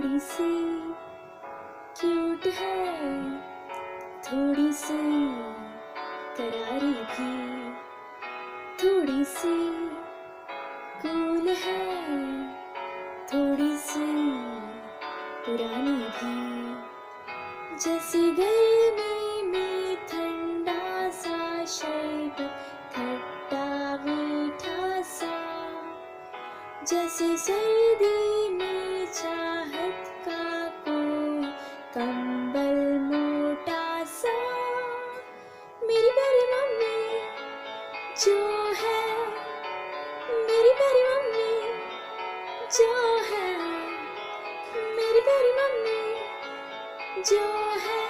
थोड़ी सी क्यूट है, थोड़ी सी करारी भी, थोड़ी सी कूल है, थोड़ी सी पुरानी भी। जैसे गर्मी में ठंडा सा शरबत, खट्टा मीठा सा, जैसे सर्दी में चाहत का कोई कंबल मोटा सा। मेरी प्यारी मम्मी जो है, मेरी प्यारी मम्मी जो है, मेरी प्यारी मम्मी जो है,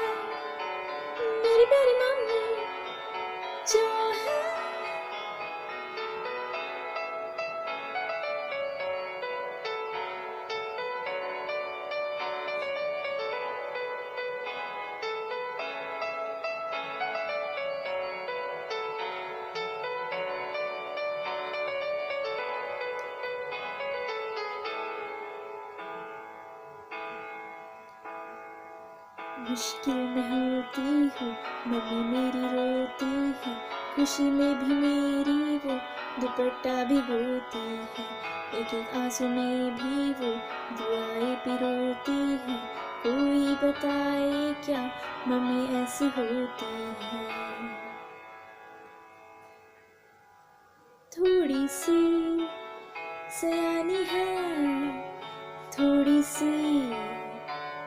मेरी प्यारी मम्मी जो है। मुश्किल में होती हूँ मम्मी मेरी रोती है, खुशी में भी मेरी वो दुपट्टा भिगोती है, एक एक आंसू में भी वो दुआएं पिरोती है। कोई बताए क्या मम्मी ऐसी होती है। थोड़ी सी सयानी है, थोड़ी सी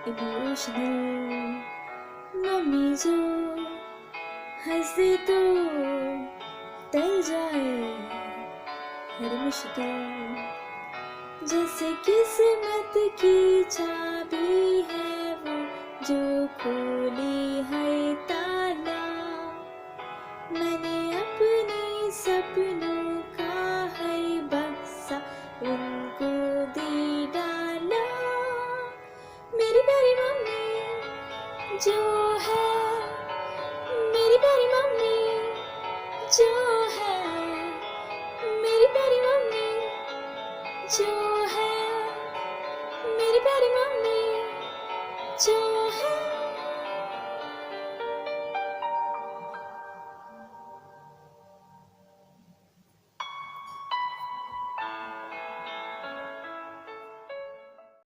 इमोशनल। मम्मी जो हंस दे तो टल जाए हर मुश्किल, जैसे किस्मत की चाबी है वो जो खोले हर ताला। मैंने अपने सपनों